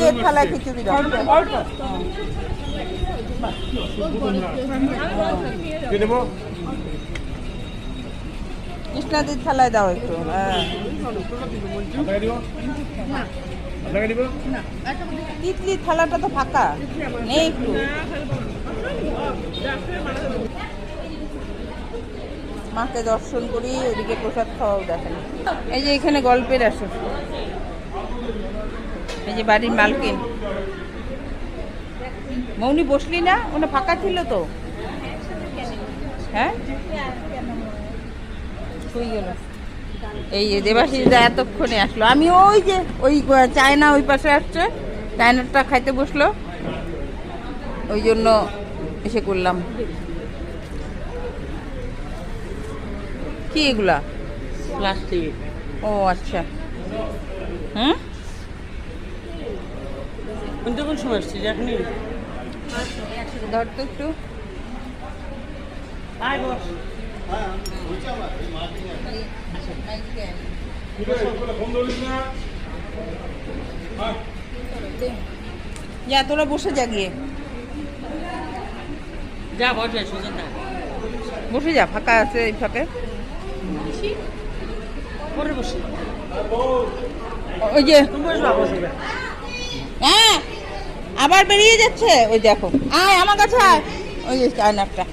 যে থালায় খিচুড়ি দাও। কৃষ্ণাদির থালায় দাও একটু। হ্যাঁ তিতলি থালাটা তো ফাঁকা নেই একটু। মাকে দর্শন করি, ওদিকে প্রসাদ খাওয়াও দেখেন। এই যে এখানে গল্পের আসর, এই যে বাড়ির মালকিন। মৌনি বসলি না? ওটা ফাঁকা ছিল তো। হ্যাঁ শুই গেল। এই যে দেবাশিসদা এতক্ষণে আসলো। আমি ওই যে ওই চায়না ওই পাশে আসছে, চায়নাটা খাইতে বসলো, ওই জন্য এসে করলাম। কি এগুলা? প্লাস্টিক। ও আচ্ছা। হুম কোন সময় আসছি এখনই? ধর তো একটু। যা তোরা বসে যা, গিয়ে যা বসে সোজা না, বসে যা, ফাঁকা আছে এই ফাঁকে। পরে বসে ওই যে তুমি বসবা, বসবে। হ্যাঁ আবার বেরিয়ে যাচ্ছে, ওই দেখো। আয় আমার কাছে আয়। ওই যে চায়নাটা